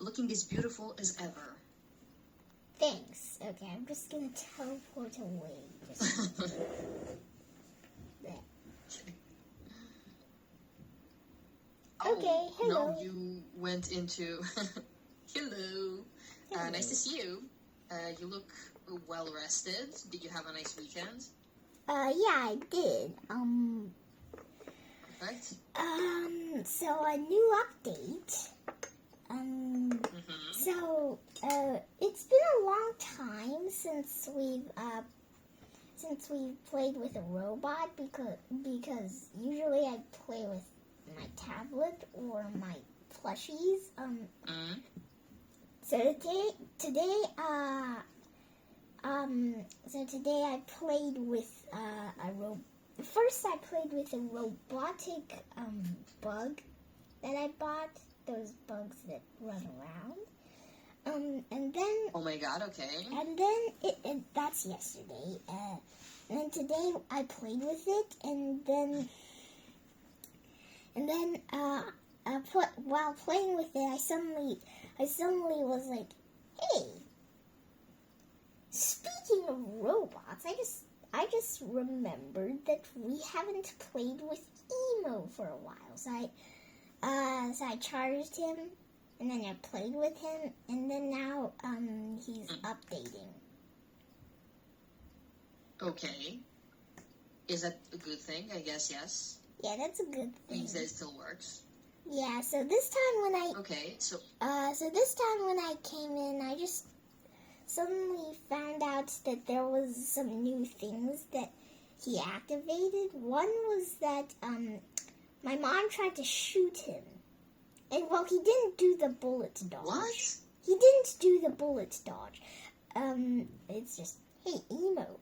looking as beautiful as ever. Thanks. Okay, I'm just gonna teleport away. There. Oh, Okay, hello. No, you went into... Hello. Hello. Nice to see you. You look well rested. Did you have a nice weekend? Yeah, I did. Perfect. So a new update. Mm-hmm. So, it's been a long time since we've played with a robot because usually I play with my tablet or my plushies. Mm-hmm. So today I played with First I played with a robotic bug that I bought. Those bugs that run around. And then Oh my god, okay. And then that's yesterday. And then today I played with it, and then while playing with it, I suddenly was like, hey. Speaking of robots, I just remembered that we haven't played with Emo for a while. So I charged him, and then I played with him, and then now he's updating. Okay. Is that a good thing? I guess yes. Yeah, that's a good thing. Means that it still works. Yeah, so this time when I Okay, so came in, I just suddenly found out that there was some new things that he activated. One was that my mom tried to shoot him. And well, he didn't do the bullet dodge. What? He didn't do the bullet dodge. It's just, hey, Emo,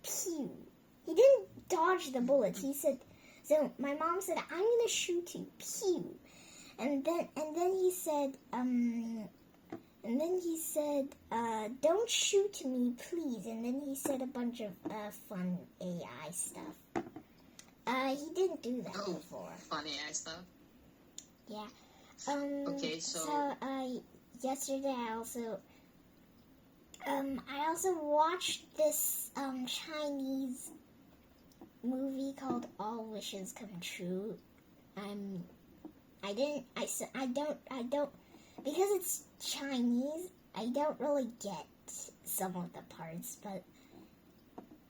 pew. He didn't dodge the bullet. He said, so my mom said, I'm gonna shoot you, pew. And then he said, don't shoot me, please. And then he said a bunch of fun AI stuff. He didn't do that before. Fun AI stuff. Yeah. Okay, so Yesterday I also watched this Chinese movie called All Wishes Come True. I don't because it's Chinese, I don't really get some of the parts, but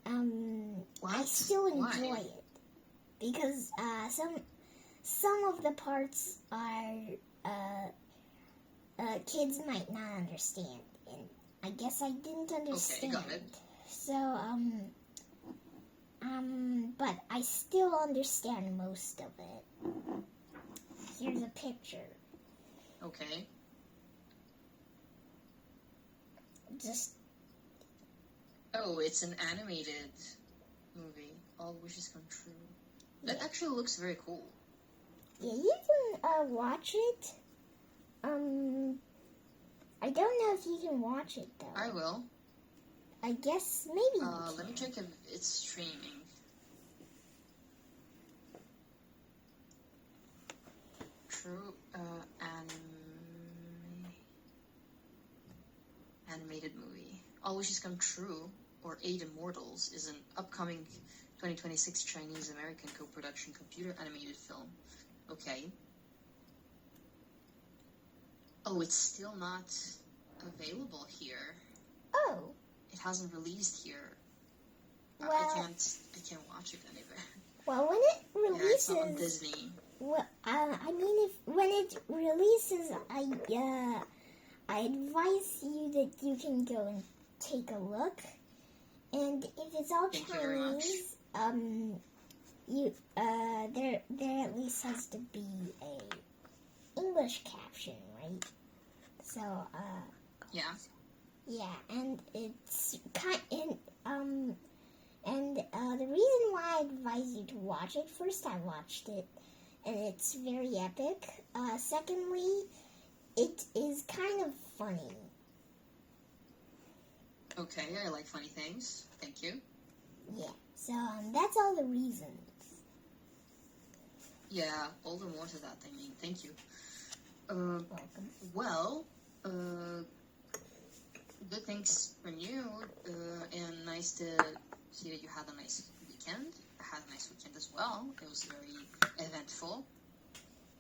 I still enjoy it because some of the parts are kids might not understand, and I guess I didn't understand. Okay, got it. So but I still understand most of it. Here's a picture. Okay. Just Oh, it's an animated movie. All wishes come true. That actually looks very cool. yeah, you can watch it. I don't know if you can watch it though. I will. I guess maybe you can. Let me check if it's streaming. True, animated movie. All Wishes Come True, or Eight Immortals, is an upcoming 2026 Chinese-American co-production computer animated film. Okay. Oh, it's still not available here. Oh. It hasn't released here. Well, I can't watch it anywhere. Well, when it Yeah, it's releases, not on Disney. well, I mean, when it releases, I advise you that you can go and take a look, and if it's all Thank you very much. Chinese, there at least has to be a English caption, right? So, Yeah. yeah, and it's the reason why I advise you to watch it, first I watched it, and it's very epic. Secondly, it is kind of funny. Okay, I like funny things. Thank you. Yeah, so that's all the reasons. Yeah, all the more to that, I mean. Thank you. Welcome. Well, Good things from you, and nice to see that you had a nice weekend. I had a nice weekend as well. It was very eventful.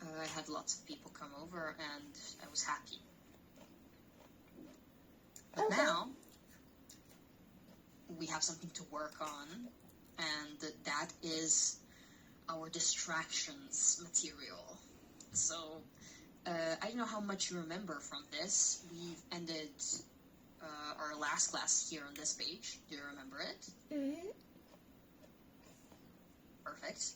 I had lots of people come over, and I was happy. But Okay. now, we have something to work on, and that is our distractions material. So, I don't know how much you remember from this. We've ended our last class here on this page. Do you remember it? Mm-hmm. Perfect.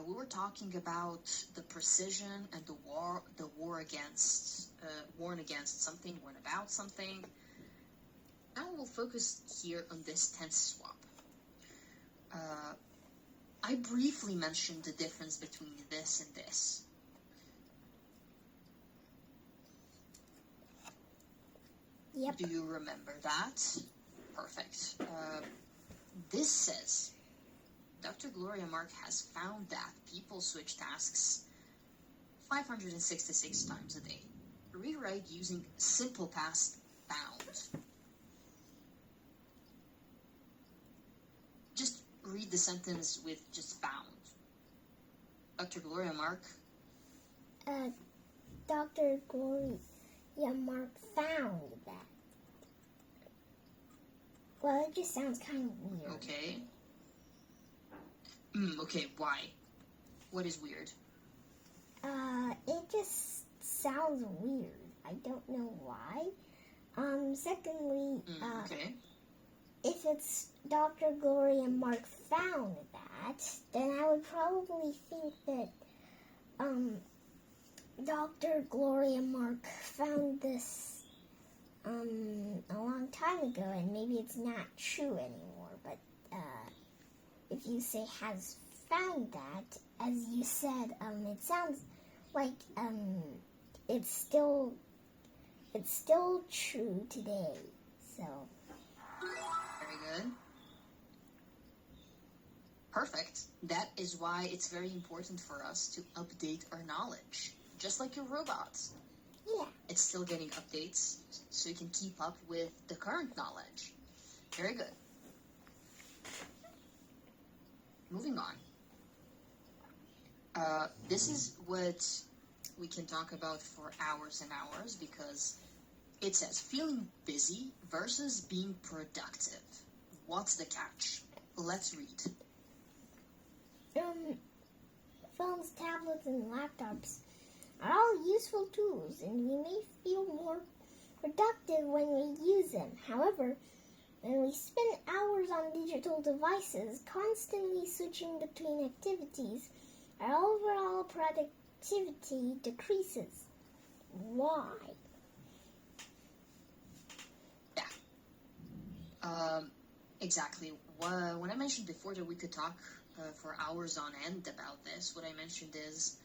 We were talking about the precision and the war against, warn against something, warn about something. Now we'll focus here on this tense swap. I briefly mentioned the difference between this and this. Yep. Do you remember that? Perfect. This says, Dr. Gloria Mark has found that people switch tasks 566 times a day. Rewrite using simple past bound. Just read the sentence with just found. Dr. Gloria Mark. Dr. Gloria Mark found that. Well, it just sounds kind of weird. Okay. Okay, why? What is weird? It just sounds weird. I don't know why. Secondly, Okay. if it's Dr. Gloria Mark found that, then I would probably think that, Dr. Gloria Mark found this, a long time ago, and maybe it's not true anymore, but, if you say has found that, as you said, it sounds like, it's still true today, so. Very good. Perfect. That is why it's very important for us to update our knowledge. Just like your robots. Yeah. It's still getting updates, so you can keep up with the current knowledge. Very good. Moving on. This is what we can talk about for hours and hours, because it says feeling busy versus being productive. What's the catch? Let's read. Phones, tablets, and laptops are all useful tools, and we may feel more productive when we use them. However, when we spend hours on digital devices, constantly switching between activities, our overall productivity decreases. Why? Exactly. When I mentioned before that we could talk for hours on end about this, what I mentioned is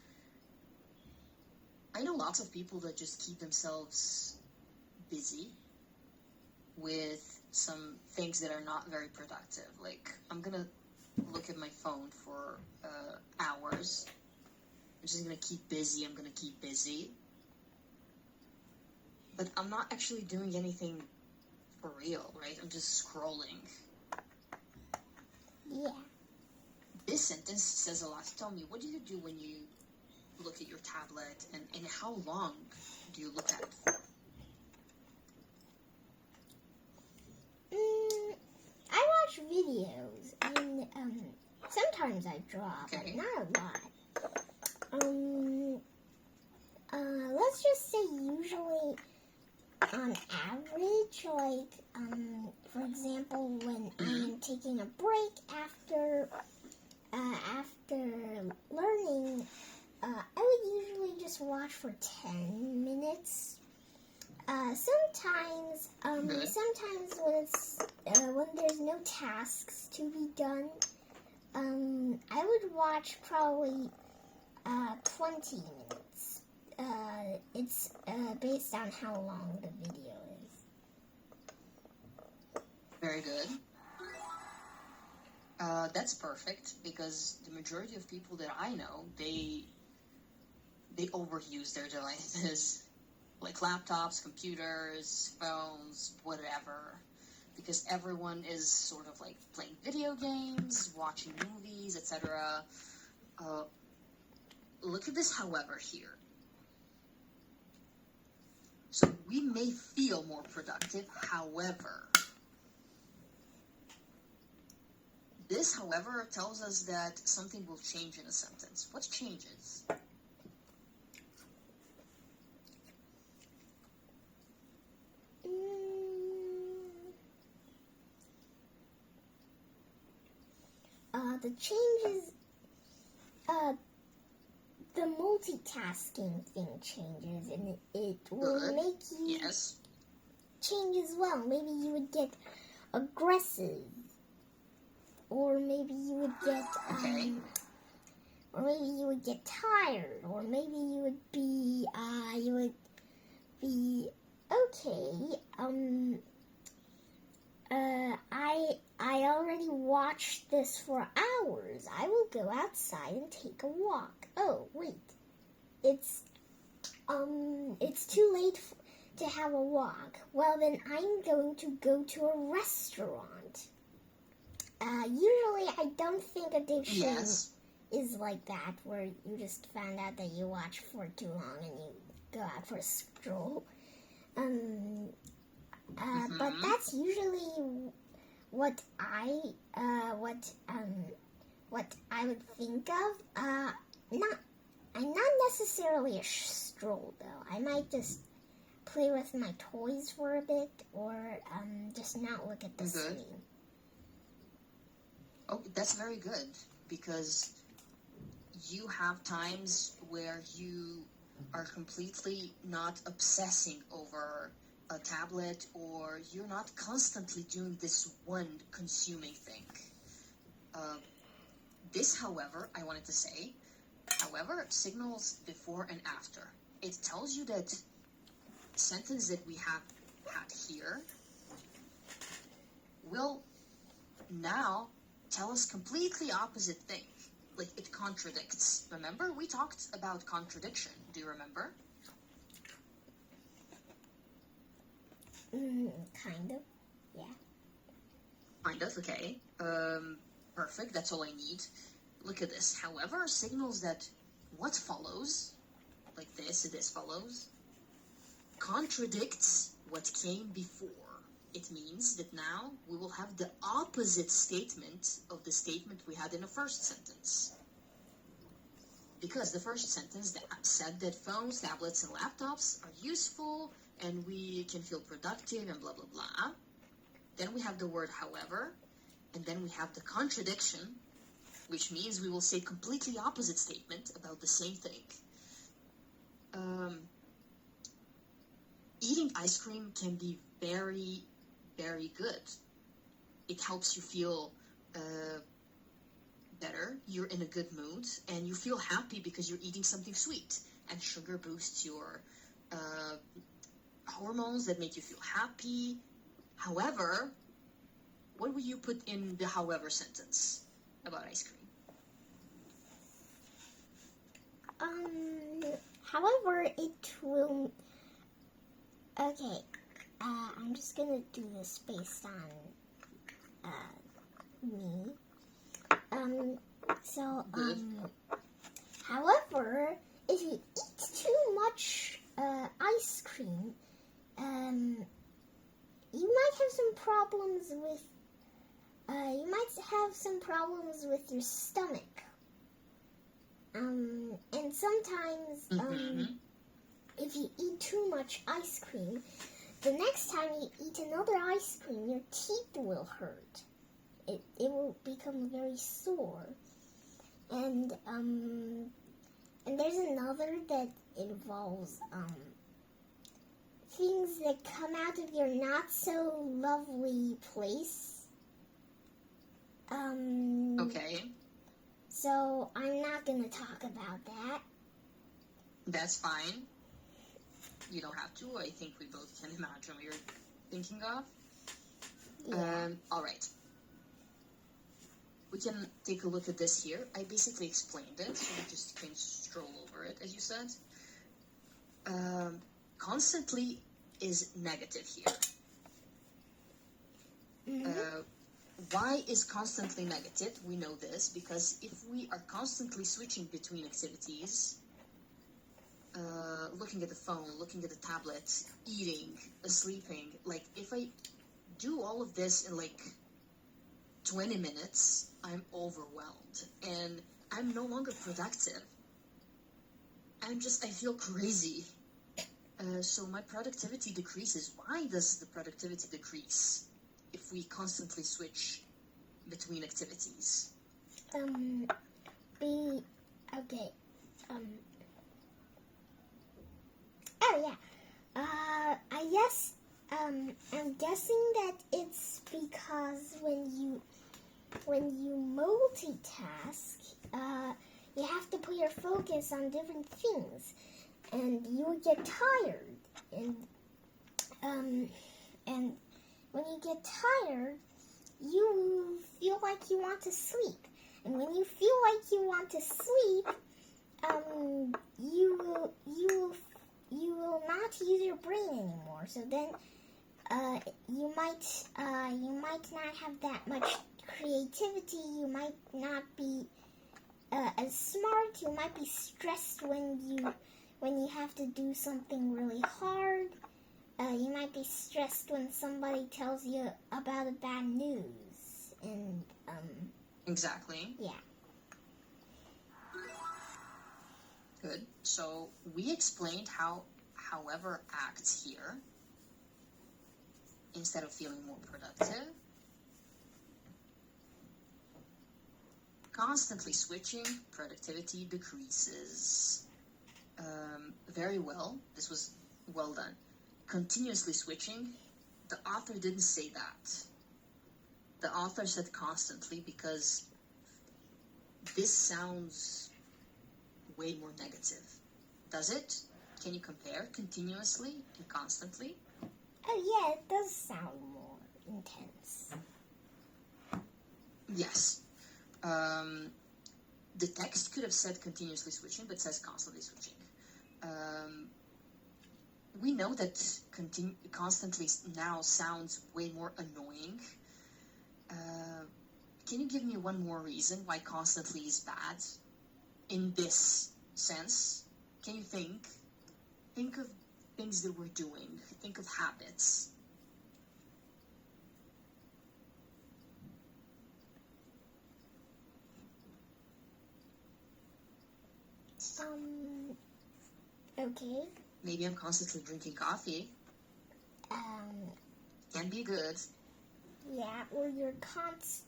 I know lots of people that just keep themselves busy with some things that are not very productive. Like, I'm going to look at my phone for hours. I'm just going to keep busy. I'm going to keep busy. But I'm not actually doing anything for real, right? I'm just scrolling. Yeah. This sentence says a lot. Tell me, what do you do when you look at your tablet, and how long do you look at it for? I watch videos, and sometimes I draw, Okay. but not a lot. Let's just say usually on average, like, for example, when I'm taking a break after learning, I would usually just watch for 10 minutes. Sometimes when there's no tasks to be done, I would watch probably 20 minutes. It's based on how long the video is. Very good. That's perfect, because the majority of people that I know, they overuse their devices. like laptops, computers, phones, whatever. Because everyone is sort of like playing video games, watching movies, etc. Look at this, however, here. So we may feel more productive, however. This, however, tells us that something will change in a sentence. What changes? The changes, the multitasking thing changes, and it will Good. make you Yes. change as well. Maybe you would get aggressive, or maybe you would get, Okay. or maybe you would get tired, or maybe you would be, okay. I already watched this for hours. I will go outside and take a walk. Oh, wait. It's too late to have a walk. Well, then I'm going to go to a restaurant. Usually I don't think a date Yes. is like that, where you just found out that you watched for too long and you go out for a stroll. But that's usually what I would think of. I'm not necessarily a stroll though. I might just play with my toys for a bit, or just not look at the screen. Oh, that's very good, because you have times where you are completely not obsessing over a tablet, or you're not constantly doing this one consuming thing. This, however, I wanted to say, however, signals before and after. It tells you that sentence that we have had here will now tell us completely opposite thing. Like, it contradicts. Remember, we talked about contradiction. Do you remember? Kind of, yeah. Kind of, okay. Perfect, that's all I need. Look at this. However, signals that what follows, like this follows, contradicts what came before. It means that now we will have the opposite statement of the statement we had in the first sentence. Because the first sentence said that phones, tablets, and laptops are useful and we can feel productive and blah, blah, blah. Then we have the word however, and then we have the contradiction, which means we will say completely opposite statement about the same thing. Eating ice cream can be very, very good. It helps you feel better, you're in a good mood, and you feel happy because you're eating something sweet. And sugar boosts your hormones that make you feel happy. However, what would you put in the however sentence about ice cream? However, it will... Okay, I'm just gonna do this based on, me. However, if you eat too much, ice cream, you might have some problems with your stomach. And sometimes, if you eat too much ice cream, the next time you eat another ice cream, your teeth will hurt. It will become very sore. And there's another that involves, things that come out of your not so lovely place. Okay. So I'm not gonna talk about that. That's fine. You don't have to. I think we both can imagine what you're thinking of. Yeah. All right. We can take a look at this here. I basically explained it, so we just can stroll over it, as you said. constantly is negative here. Why is constantly negative? We know this because if we are constantly switching between activities, looking at the phone, looking at the tablet, eating, sleeping, like if I do all of this in like 20 minutes, I'm overwhelmed and I'm no longer productive. I feel crazy. So my productivity decreases. Why does the productivity decrease if we constantly switch between activities? Okay. Oh yeah. I guess. I'm guessing that it's because when you multitask, you have to put your focus on different things, and you would get tired, and when you get tired, you feel like you want to sleep, and when you feel like you want to sleep, you will not use your brain anymore. So then, you might not have that much creativity. You might not be as smart. You might be stressed when you have to do something really hard. You might be stressed when somebody tells you about a bad news. And Exactly. yeah. Good. So we explained how however acts here instead of feeling more productive. Constantly switching, productivity decreases. Very well. This was well done. Continuously switching, the author didn't say that. The author said constantly because this sounds way more negative. Does it? Can you compare continuously and constantly? Oh yeah, it does sound more intense. Yes. The text could have said continuously switching, but says constantly switching. We know that constantly now sounds way more annoying. Can you give me one more reason why constantly is bad in this sense? Can you think of things that we're doing, think of habits? Okay. Maybe I'm constantly drinking coffee. Can be good. Yeah, or you're constantly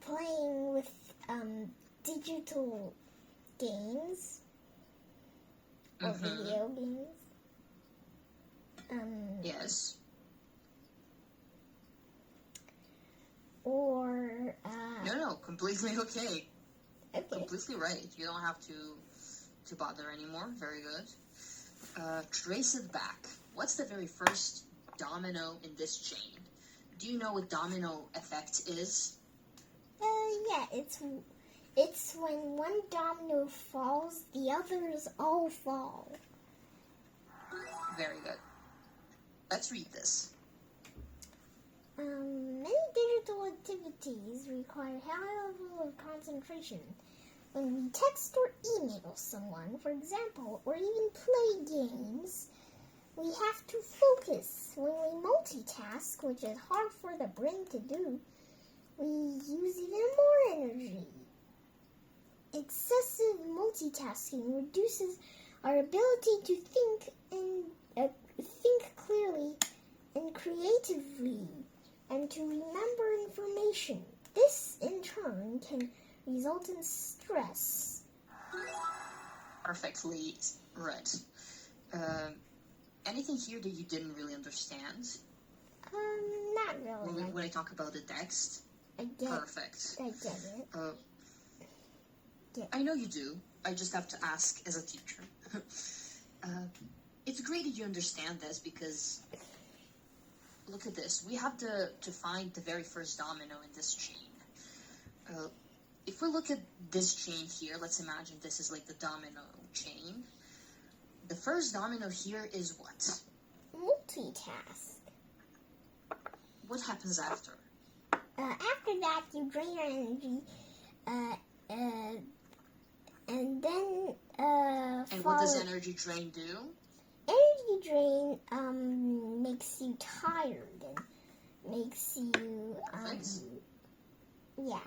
playing with digital games or video games. Yes. Or No, completely okay. okay. Completely right. You don't have to bother anymore. Very good. Trace it back. What's the very first domino in this chain? Do you know what domino effect is? Yeah, it's when one domino falls, the others all fall. Very good. Let's read this. Many digital activities require a high level of concentration. When we text or email someone, for example, or even play games, we have to focus. When we multitask, which is hard for the brain to do, we use even more energy. Excessive multitasking reduces our ability to think clearly and creatively, and to remember information. This, in turn, can result in stress. Perfectly read. Anything here that you didn't really understand? Not really. When I talk about the text? I get Perfect. I get it. I know you do. I just have to ask as a teacher. It's great that you understand this because look at this. We have to find the very first domino in this chain. If we look at this chain here, let's imagine this is like the domino chain. The first domino here is what? Multitask. What happens after? After that, you drain your energy, and then And what does energy drain do? Energy drain makes you tired and makes you yeah,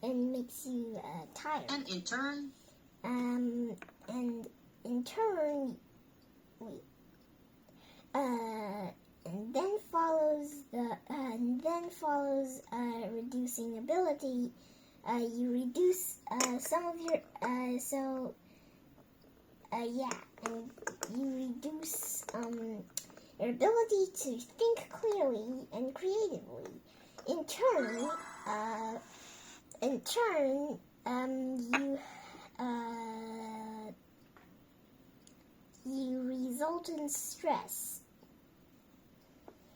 and makes you tired. And in turn, and in turn, and then follows reducing ability. You reduce some of your and you reduce your ability to think clearly and creatively. In turn, you result in stress.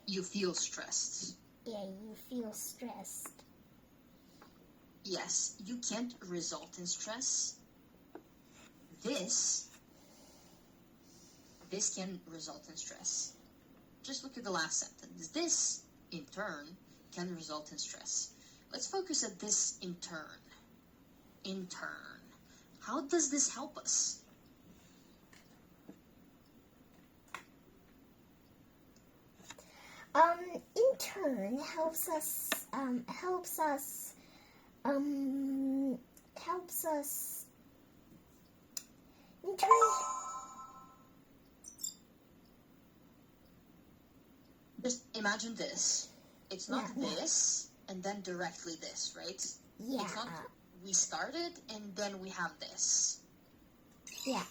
you feel stressed. Yeah, you feel stressed. Yes, you can't result in stress. This can result in stress. Just look at the last sentence. This, in turn, can result in stress. Let's focus at this in turn. In turn. How does this help us? In turn helps us in turn Just imagine this. It's not Yeah. this and then directly this, right? yeah It's not we started and then we have this. yeah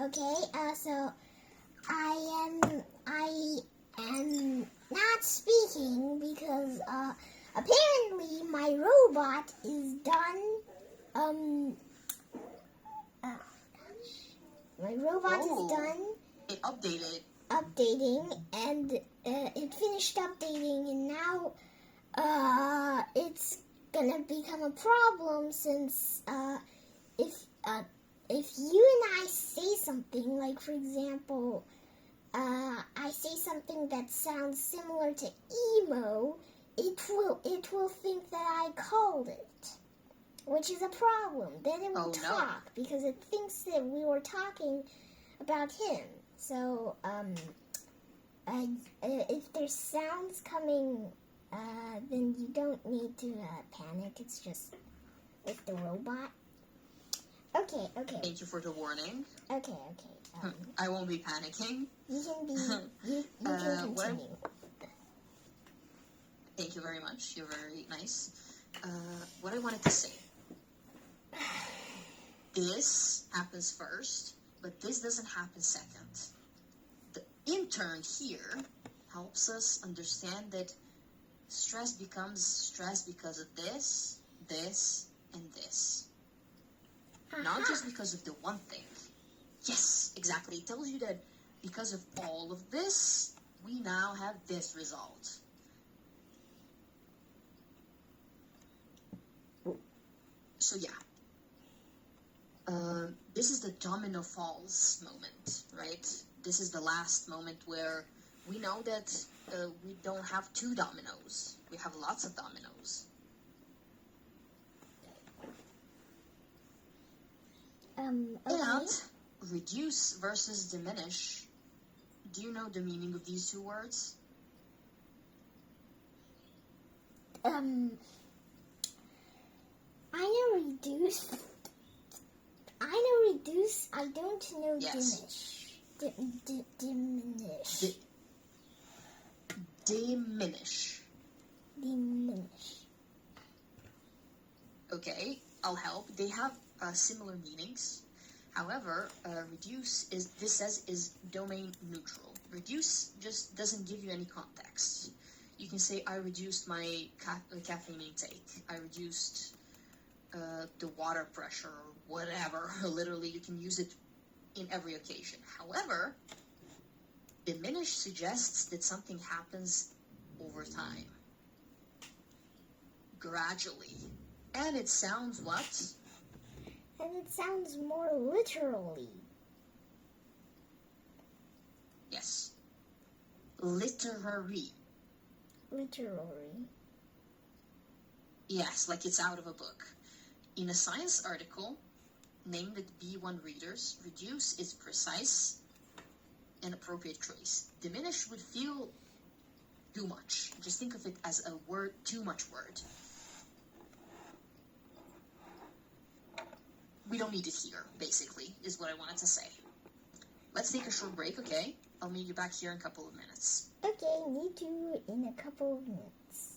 okay so I am not speaking because apparently my robot is done my robot Oh. is done It updated. updating and it finished updating and now it's gonna become a problem since if you and I say something, like for example I say something that sounds similar to emo, it will think that I called it, which is a problem. Then it will Oh, no. talk because it thinks that we were talking about him. So if there's sounds coming, then you don't need to panic. It's just with the robot. Okay. Thank you for the warning. Okay. I won't be panicking. You can be. You can what I- continue. Thank you very much. You're very nice. What I wanted to say. This happens first, but this doesn't happen second. The intern here helps us understand that stress becomes stress because of this, and this. Not just because of the one thing. Yes, exactly. It tells you that because of all of this, we now have this result. So yeah. This is the domino falls moment, right? This is the last moment where we know that we don't have two dominoes. We have lots of dominoes. Okay. And reduce versus diminish. Do you know the meaning of these two words? I know reduce. I don't know Yes. diminish. Diminish. Diminish. Okay, I'll help. They have similar meanings. However, reduce is domain neutral. Reduce just doesn't give you any context. You can say, I reduced my caffeine intake. I reduced the water pressure or whatever. Literally, you can use it in every occasion. However, diminish English suggests that something happens over time, gradually. And it sounds what? And it sounds more literally. Yes. Literary. Literary. Yes, like it's out of a book. In a science article named it B1 Readers, reduce is precise and appropriate choice. Diminish would feel too much. Just think of it as a word, too much word. We don't need it here, basically, is what I wanted to say. Let's take a short break, okay? I'll meet you back here in a couple of minutes. Okay, me too in a couple of minutes.